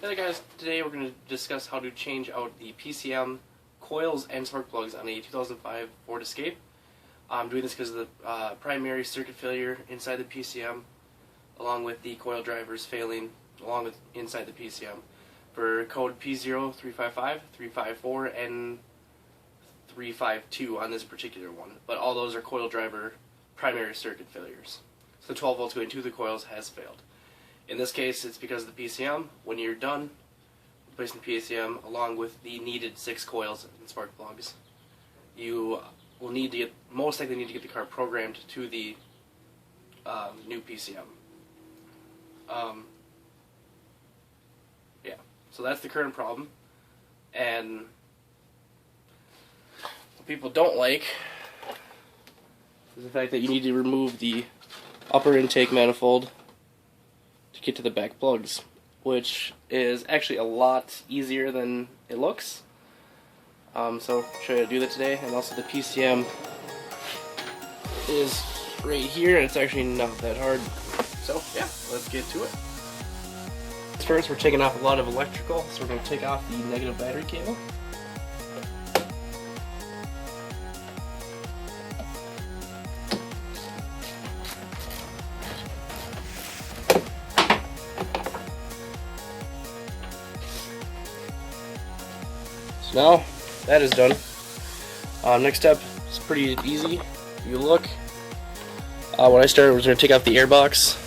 Hey guys, today we're going to discuss how to change out the PCM coils and spark plugs on a 2005 Ford Escape. I'm doing this because of the primary circuit failure inside the PCM, along with the coil drivers failing along with inside the PCM. For code P0355-354 and 352 on this particular one, but all those are coil driver primary circuit failures. So 12 volts going to the coils has failed. In this case, it's because of the PCM. When you're done replacing the PCM along with the needed 6 coils and spark plugs, you will need to most likely need to get the car programmed to the new PCM. Yeah, so that's the current problem. And what people don't like is the fact that you need to remove the upper intake manifold to get to the back plugs, which is actually a lot easier than it looks. So I'll show you how to do that today. And also the PCM is right here, and it's actually not that hard. So yeah, let's get to it. First, we're taking off a lot of electrical, so we're going to take off the negative battery cable. Now that is done. Next step is pretty easy. You look. When I started, I was going to take off the air box.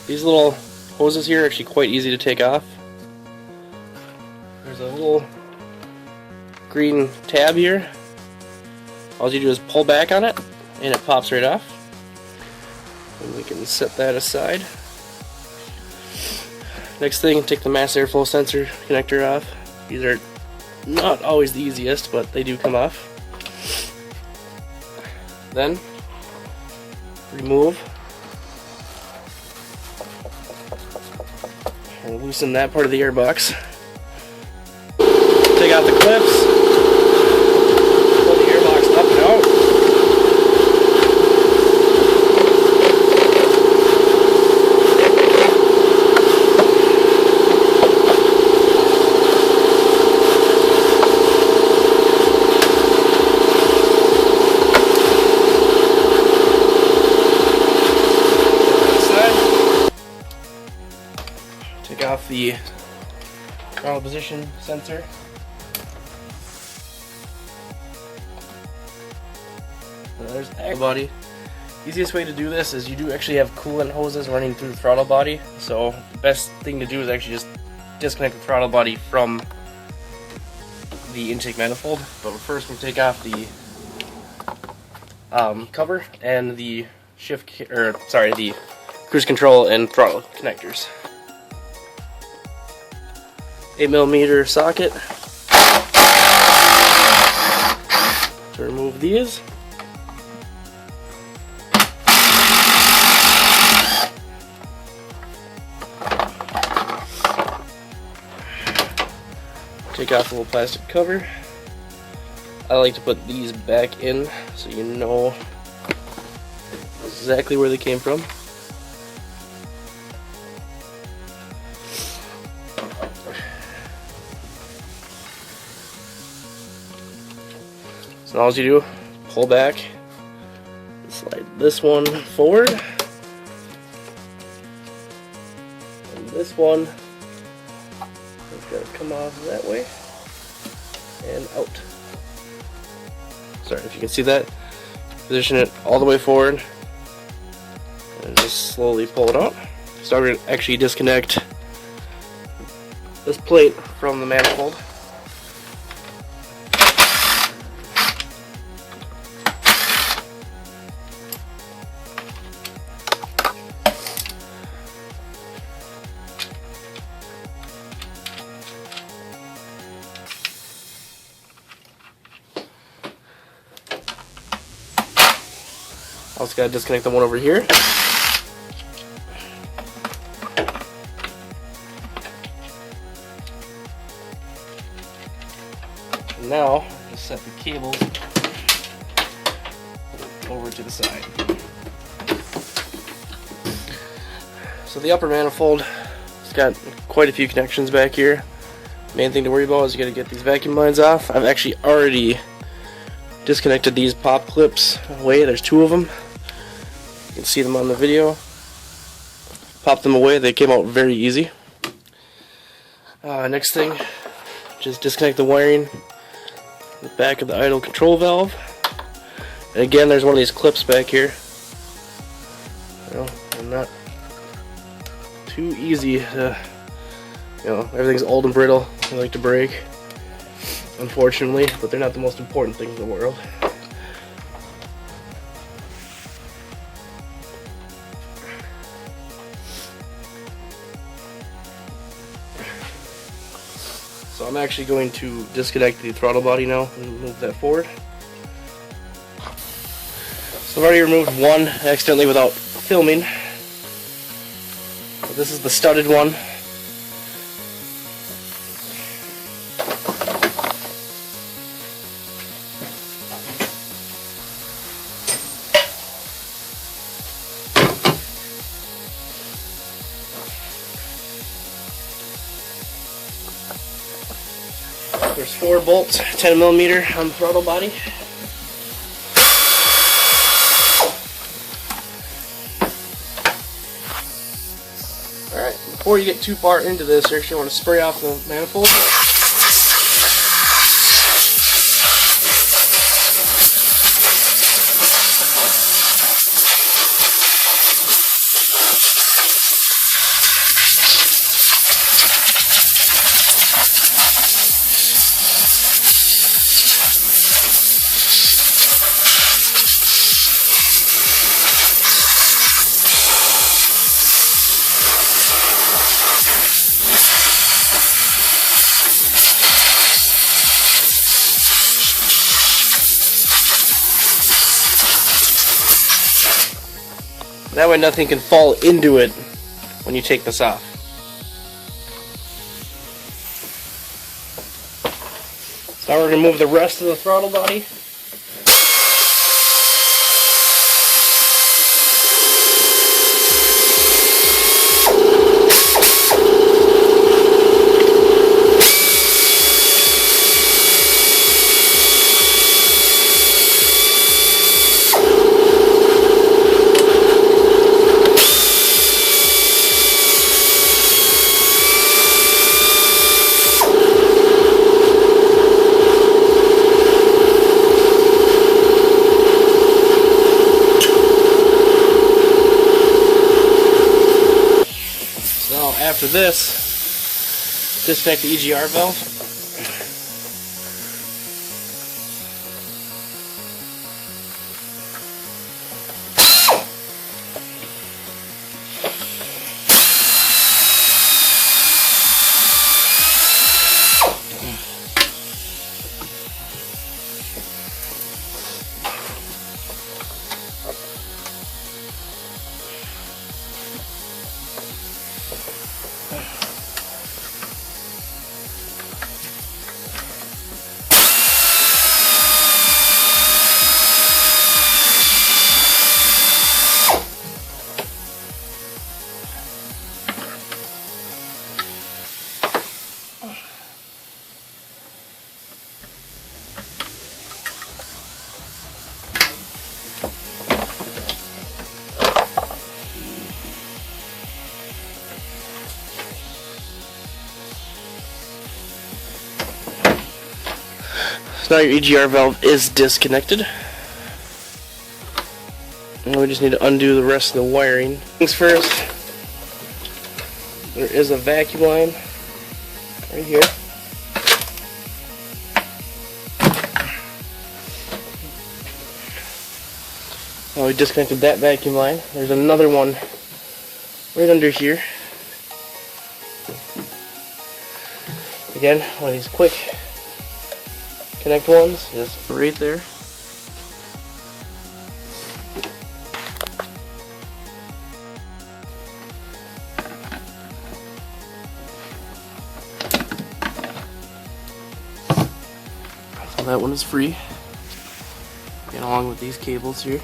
These little hoses here are actually quite easy to take off. There's a little green tab here. All you do is pull back on it, and it pops right off. And we can set that aside. Next thing, take the mass airflow sensor connector off. These are not always the easiest, but they do come off. Then remove and loosen that part of the airbox. Take out the clips, pull the airbox up and out. Take off the throttle position sensor. There's the body. Easiest way to do this is you do actually have coolant hoses running through the throttle body, so the best thing to do is actually just disconnect the throttle body from the intake manifold. But first we'll take off the cover and the the cruise control and throttle connectors. 8mm socket to remove these. Take off the little plastic cover. I like to put these back in so you know exactly where they came from. So all you do, pull back, slide this one forward, and this one has got to come off that way and out. Sorry if you can see that. Position it all the way forward and just slowly pull it out. So I'm going to actually disconnect this plate from the manifold. Also got to disconnect the one over here. And now, just set the cables over to the side. So the upper manifold It's got quite a few connections back here. Main thing to worry about is you gotta get these vacuum lines off. I've actually already disconnected these pop clips away. There's 2 of them. You can see them on the video. Pop them away. They came out very easy. Next thing, just disconnect the wiring, the back of the idle control valve. And again, there's one of these clips back here. Well, they're not too easy to, everything's old and brittle. They like to break, unfortunately, but they're not the most important thing in the world. So I'm actually going to disconnect the throttle body now and move that forward. So I've already removed one accidentally without filming. So this is the studded one. There's 4 bolts, 10mm on the throttle body. Alright, before you get too far into this, you actually want to spray off the manifold. That way nothing can fall into it when you take this off. So now we're going to move the rest of the throttle body. After this, disconnect the EGR valve. So now your EGR valve is disconnected. And we just need to undo the rest of the wiring. Things first, there is a vacuum line right here. Now we disconnected that vacuum line. There's another one right under here. Again, one of these quick connect ones is right there. So that one is free. Again, along with these cables here.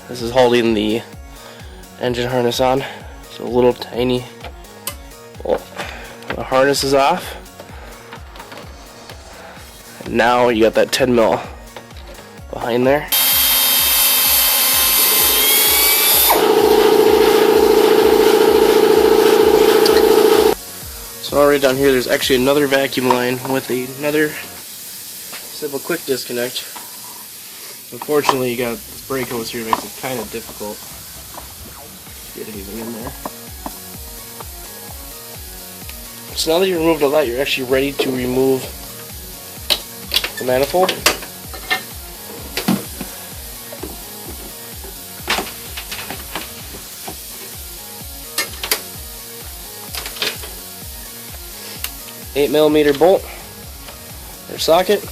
This is holding the engine harness on. So a little tiny, well, the harness is off. And now you got that 10 mil behind there. So already down here there's actually another vacuum line with another simple quick disconnect. Unfortunately you got this brake hose here, makes it kind of difficult to get anything in there. So now that you removed all that, you're actually ready to remove the manifold. $8mm bolt or socket.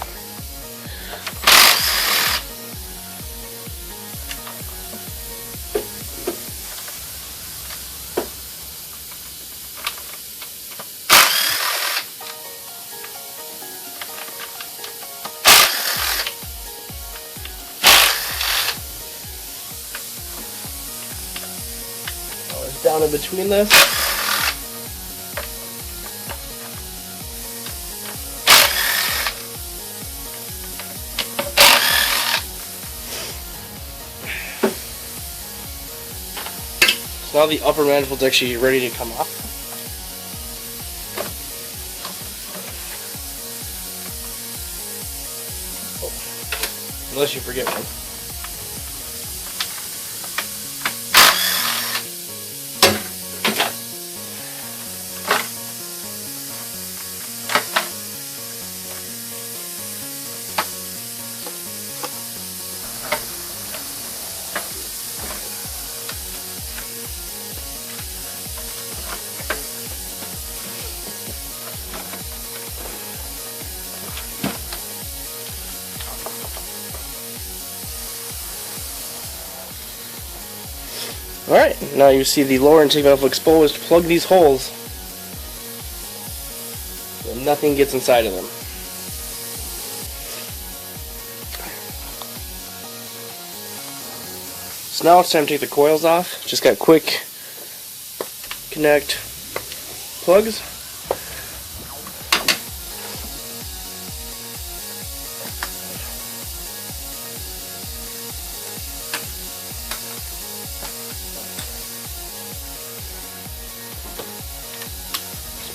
Down in between this. So now the upper manifold's actually ready to come off. Oh. Unless you forget one. Alright, now you see the lower intake manifold exposed. Plug these holes so nothing gets inside of them. So now it's time to take the coils off. Just got quick connect plugs.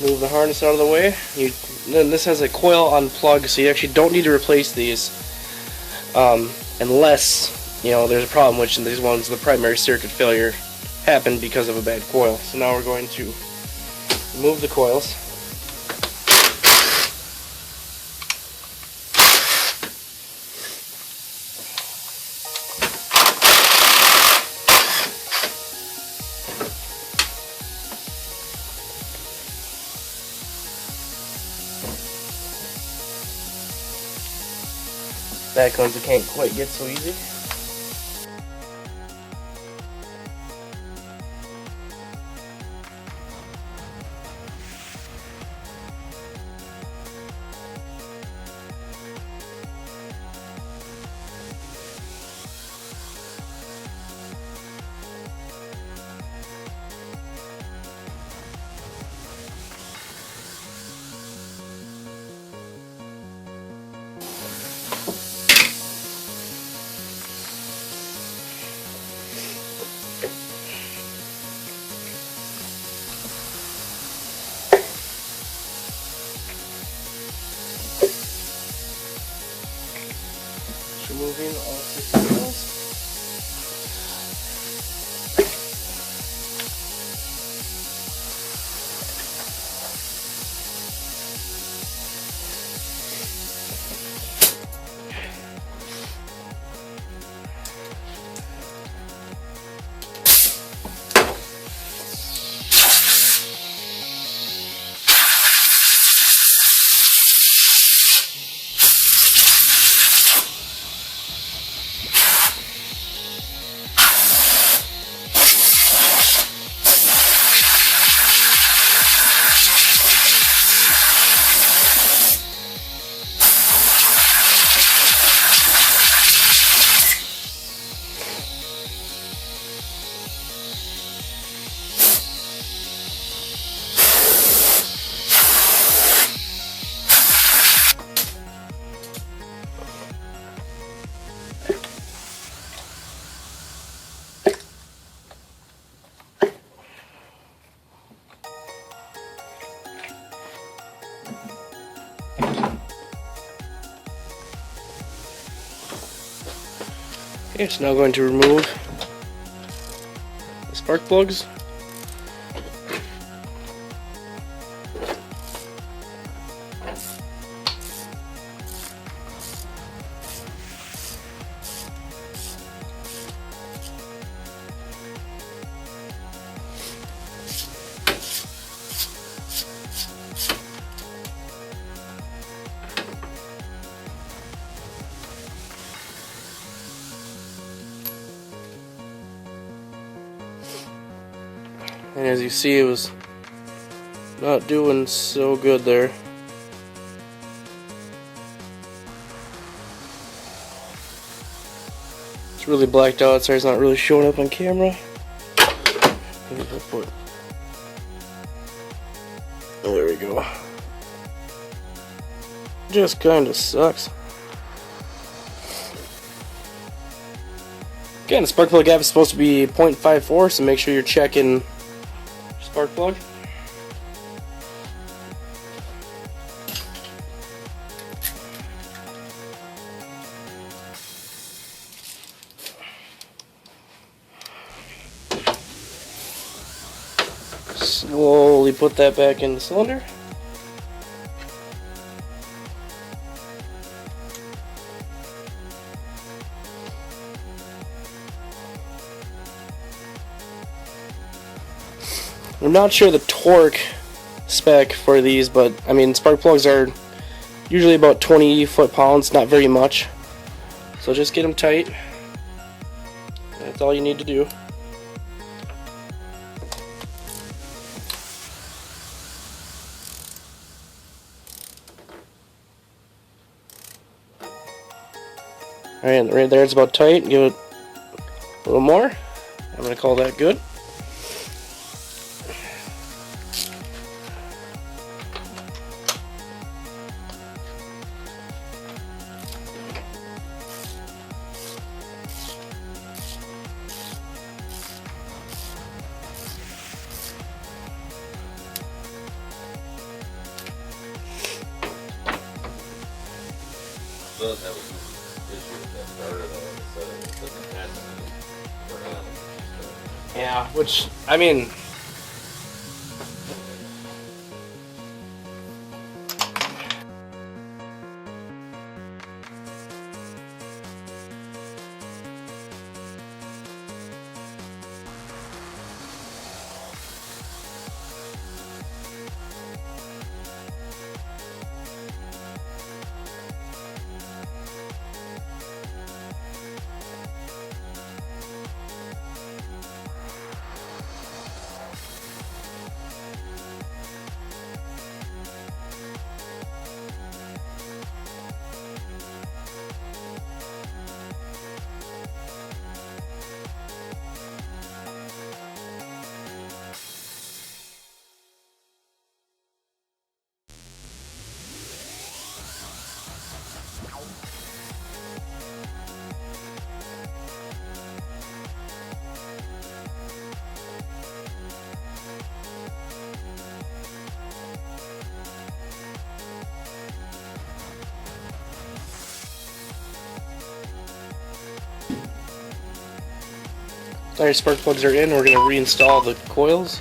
Move the harness out of the way. Then this has a coil on plug, so you actually don't need to replace these unless there's a problem, which in these ones the primary circuit failure happened because of a bad coil. So now we're going to remove the coils. Back ones it can't quite get so easy. Removing all 6 wheels. Okay, so now going to remove the spark plugs. And as you see, it was not doing so good there. It's really blacked out, so it's not really showing up on camera. Oh, there we go. Just kinda sucks. Again, the spark plug gap is supposed to be 0.54, so make sure you're checking spark plug. Slowly put that back in the cylinder. I'm not sure the torque spec for these, but I mean, spark plugs are usually about 20 foot-pounds, not very much. So just get them tight. That's all you need to do. Alright, right there it's about tight. Give it a little more. I'm going to call that good. Does have an issue with that starter though, so it doesn't happen for now. Yeah, which, I mean, our spark plugs are in. We're going to reinstall the coils.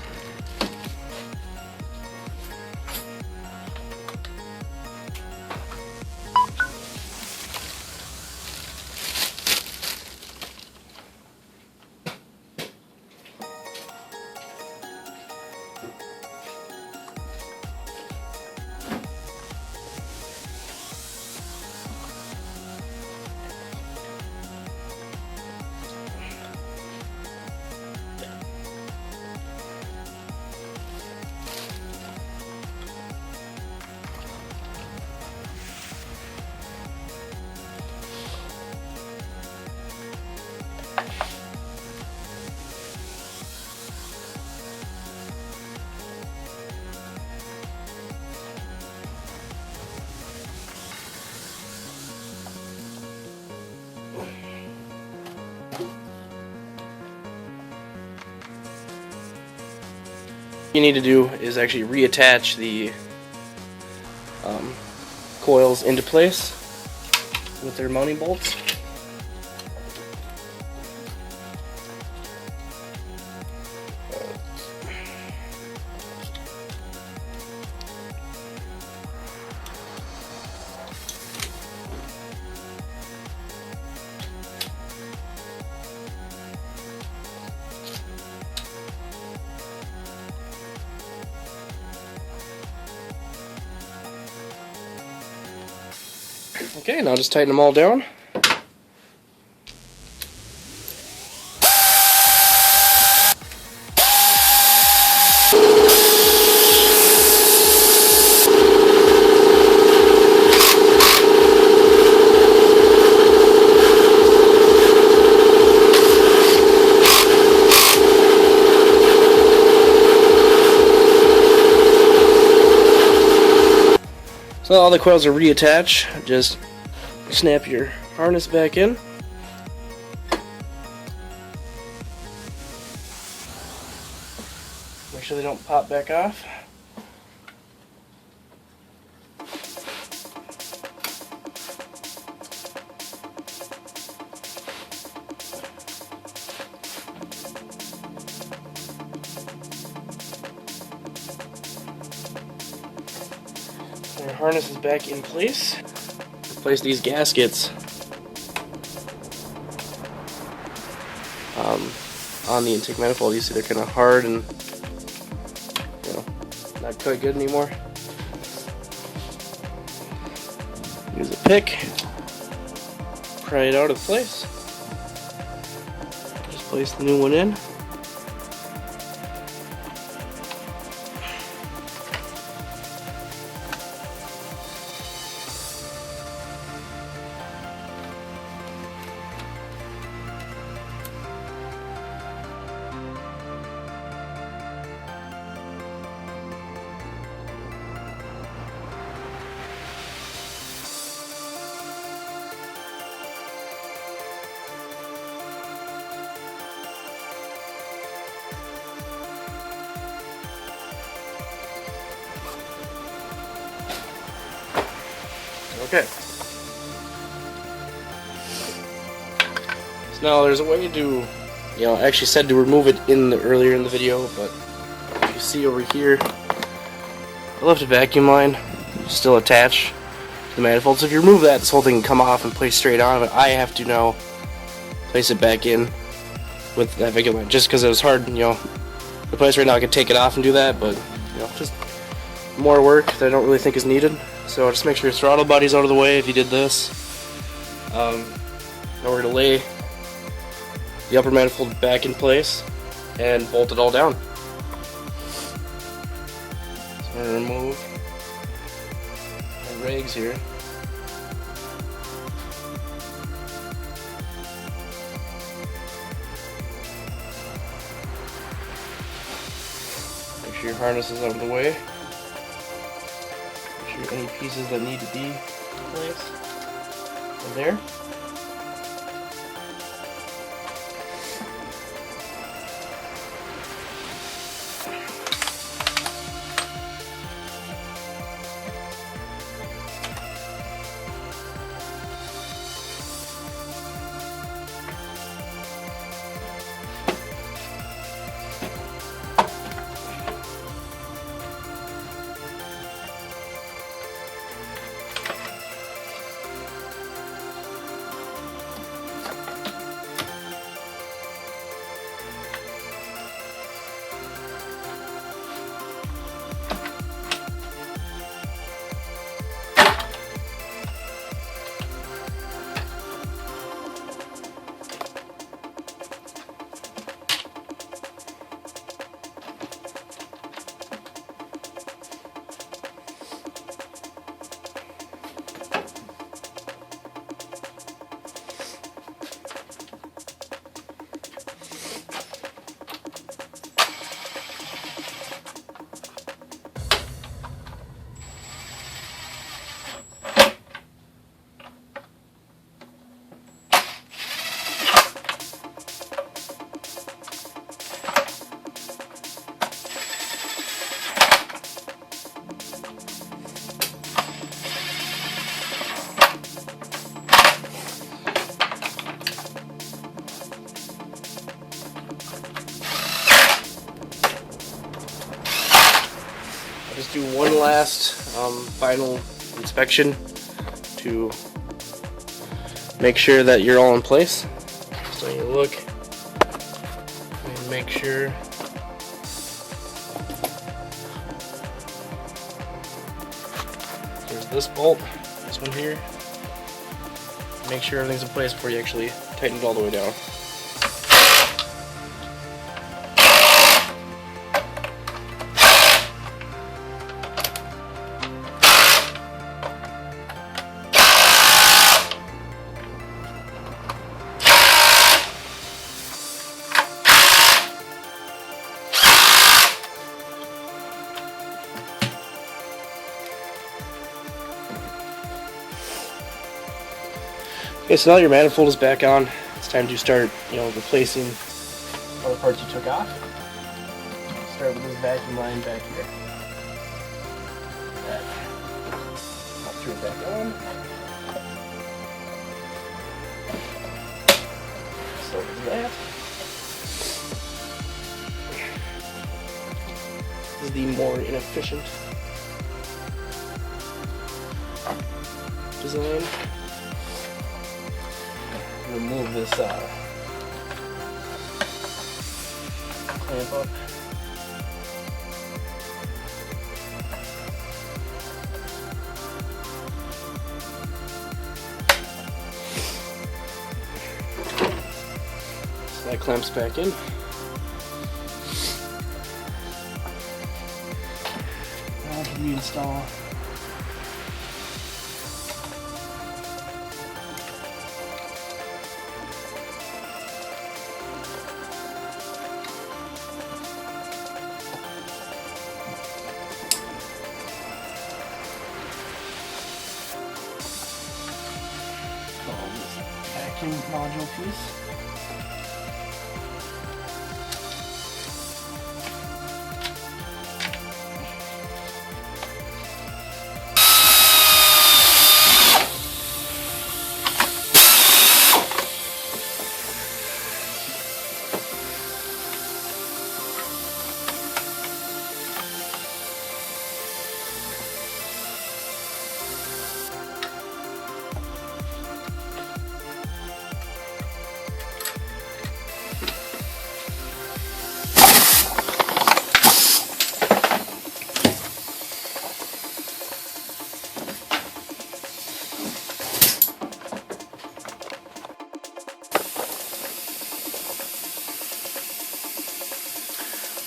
What you need to do is actually reattach the coils into place with their mounting bolts. Okay, now just tighten them all down. So all the coils are reattached. Just snap your harness back in. Make sure they don't pop back off. Our harness is back in place. Replace these gaskets on the intake manifold. You see they're kind of hard and not quite good anymore. Use a pick, pry it out of place. Just place the new one in. Okay. So now there's a way to, I actually said to remove it earlier in the video, but if you see over here, I left a vacuum line still attached to the manifold. So if you remove that, this whole thing can come off and place straight on, but I have to now place it back in with that vacuum line, just because it was hard, the place right now I could take it off and do that, but just more work that I don't really think is needed. So just make sure your throttle body's out of the way if you did this. Now we're going to lay the upper manifold back in place and bolt it all down. So I'm going to remove my rags here. Make sure your harness is out of the way. Any pieces that need to be in place are there. Just do one last final inspection to make sure that you're all in place. So you look and make sure there's this bolt, this one here, Make sure everything's in place before you actually tighten it all the way down. Okay, so now your manifold is back on. It's time to start, replacing all the parts you took off. Start with this vacuum line back here. I'll screw it back on. So there's that. This is the more inefficient design. Remove this clamp up. So that clamps back in. Now to reinstall. Vacuum module piece.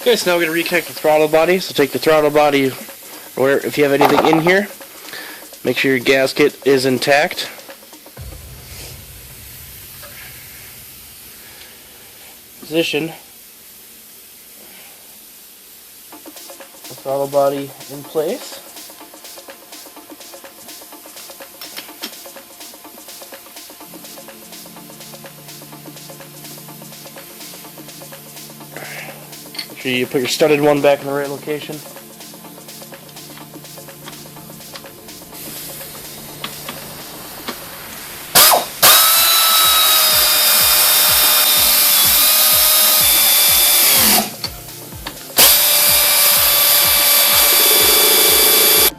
Okay, so now we're going to reconnect the throttle body. So take the throttle body, or if you have anything in here, make sure your gasket is intact. Position the throttle body in place. Make sure you put your studded one back in the right location.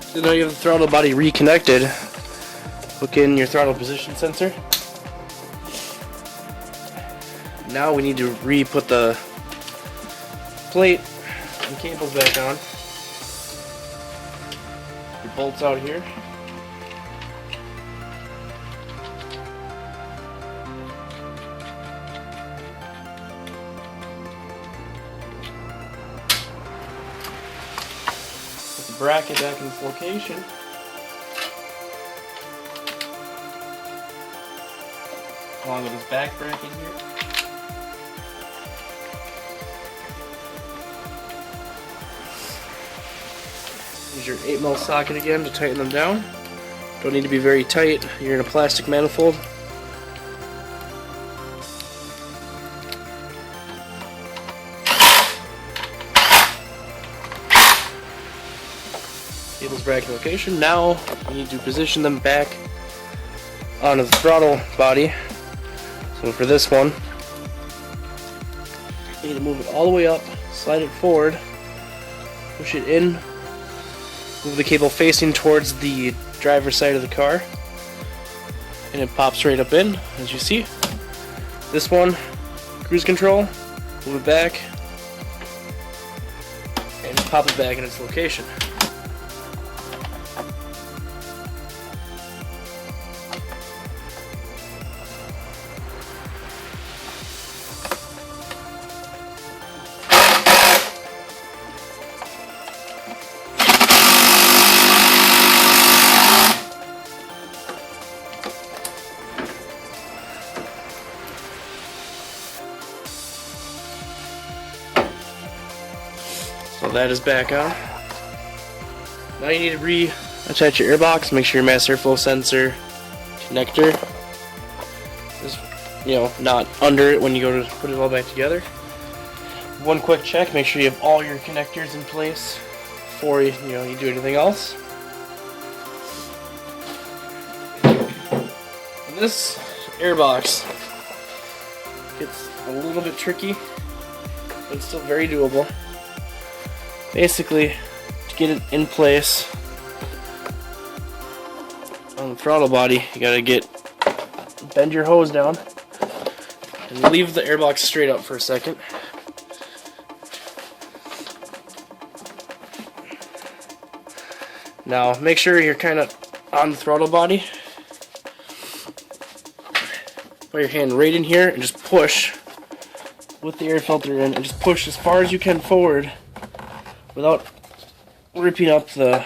So now you have the throttle body reconnected. Hook in your throttle position sensor. Now we need to re-put the plate and cables back on. Your bolts out here. Put the bracket back in its location. Along with this back bracket here. Use your 8mm socket again to tighten them down. Don't need to be very tight. You're in a plastic manifold. Cables back in location. Now we need to position them back onto the throttle body. So for this one, you need to move it all the way up, slide it forward, push it in. Move the cable facing towards the driver's side of the car, and it pops right up in, as you see. This one, cruise control, move it back, and pop it back in its location. that is back on. Now you need to reattach your airbox. Make sure your mass airflow sensor connector is, not under it when you go to put it all back together. One quick check, make sure you have all your connectors in place before you do anything else. This airbox gets a little bit tricky, but it's still very doable. Basically, to get it in place on the throttle body, you gotta bend your hose down and leave the airbox straight up for a second. Now make sure you're kind of on the throttle body. Put your hand right in here and just push with the air filter in, and just push as far as you can forward without ripping up the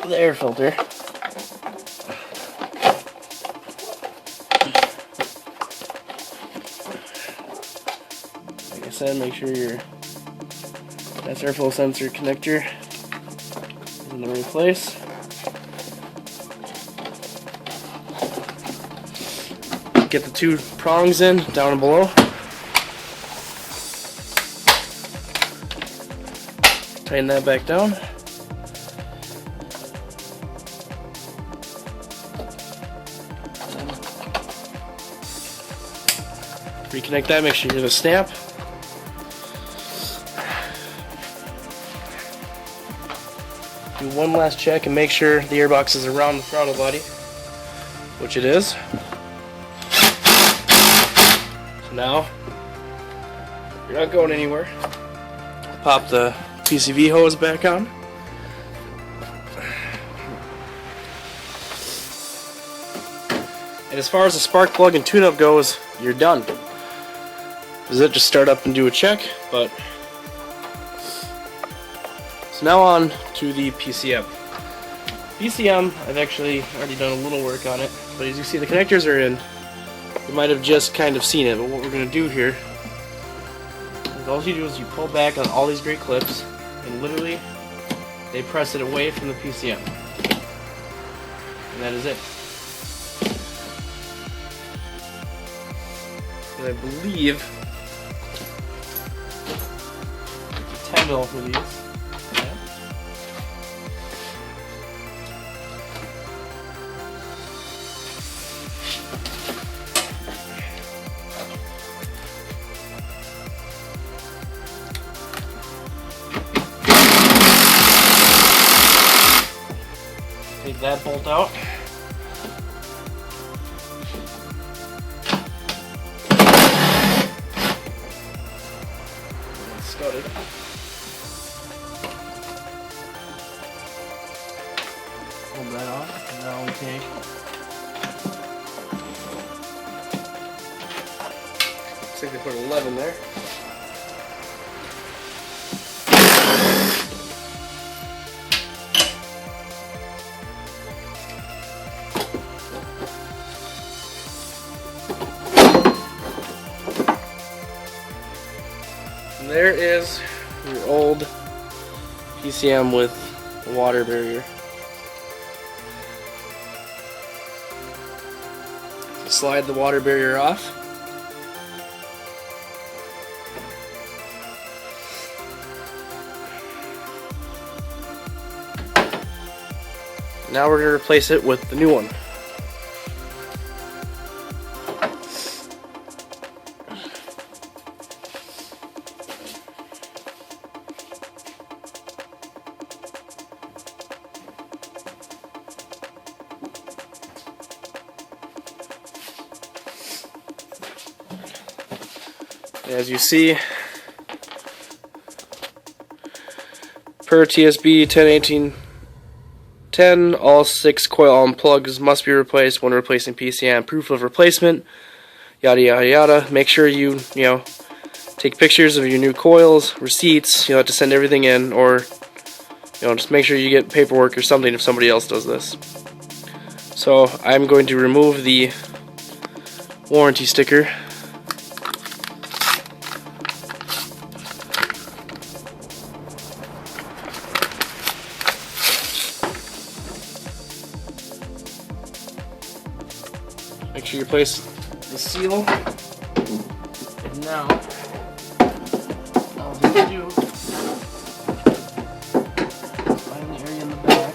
air filter. Like I said, make sure your mass airflow sensor connector is in the right place. Get the two prongs in, down and below. Tighten that back down. Reconnect that, make sure you have a snap. Do one last check and make sure the airbox is around the throttle body, which it is. So now, you're not going anywhere. Pop the PCV hose back on. And as far as the spark plug and tune-up goes, you're done. This is it, just start up and do a check. But so now on to the PCM. PCM, I've actually already done a little work on it, but as you see the connectors are in. You might have just kind of seen it, but what we're going to do here is all you do is you pull back on all these great clips, and literally they press it away from the PCM. And that is it. And I believe it's a 10 mil for these. Yeah. Take that bolt out. It's studded. Pull that off, and now we take looks like they put 11 there. And there is your old PCM with a water barrier. So slide the water barrier off. Now we're going to replace it with the new one. As you see, per TSB 101810, all 6 coil arm plugs must be replaced when replacing PCM. Proof of replacement, yada yada yada. Make sure you take pictures of your new coils, receipts. You'll have to send everything in, or just make sure you get paperwork or something if somebody else does this. So I'm going to remove the warranty sticker. Make sure you place the seal. And now, all you have to do is find the area in the back.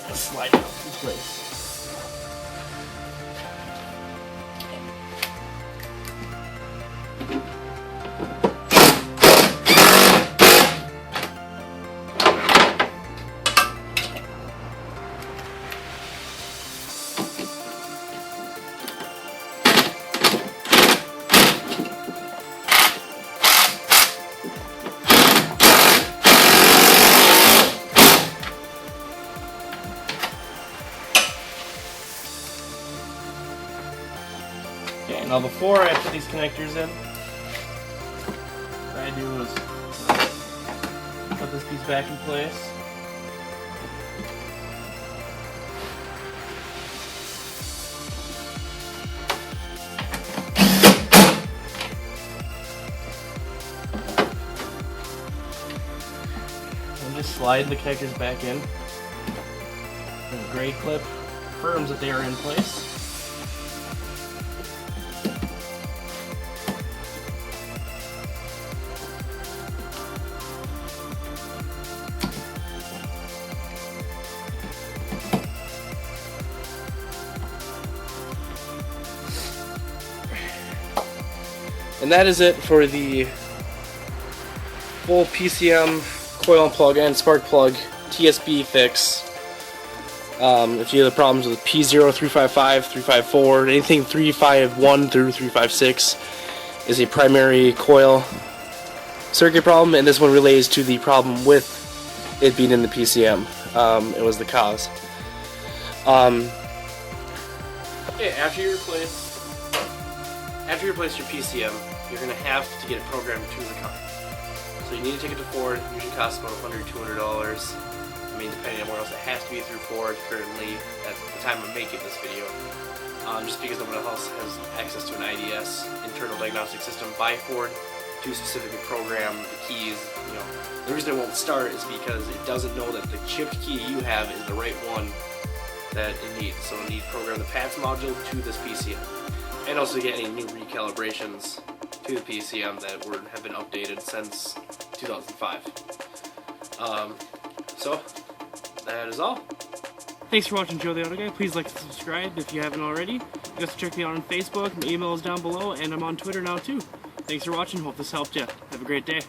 And slide it out in place. Okay, now before I put these connectors in, what I do is put this piece back in place. And just slide the connectors back in. And the gray clip confirms that they are in place. And that is it for the full PCM coil and plug and spark plug TSB fix. If you have problems with P0355, 354, anything 351 through 356 is a primary coil circuit problem, and this one relates to the problem with it being in the PCM. It was the cause. Okay, after you replace your PCM, you're going to have to get it programmed to the car. So you need to take it to Ford. It usually costs about $100, $200. I mean, depending on where else it has to be through Ford currently at the time of making this video. Just because no one else has access to an IDS, internal diagnostic system by Ford, to specifically program the keys. You know, the reason it won't start is because it doesn't know that the chipped key you have is the right one that it needs. So it needs to program the PATS module to this PCM. And also get any new recalibrations to the PCM that have been updated since 2005. So, that is all. Thanks for watching Joe the Auto Guy. Please like and subscribe if you haven't already. You can also check me out on Facebook. My email is down below, and I'm on Twitter now too. Thanks for watching. Hope this helped you. Have a great day.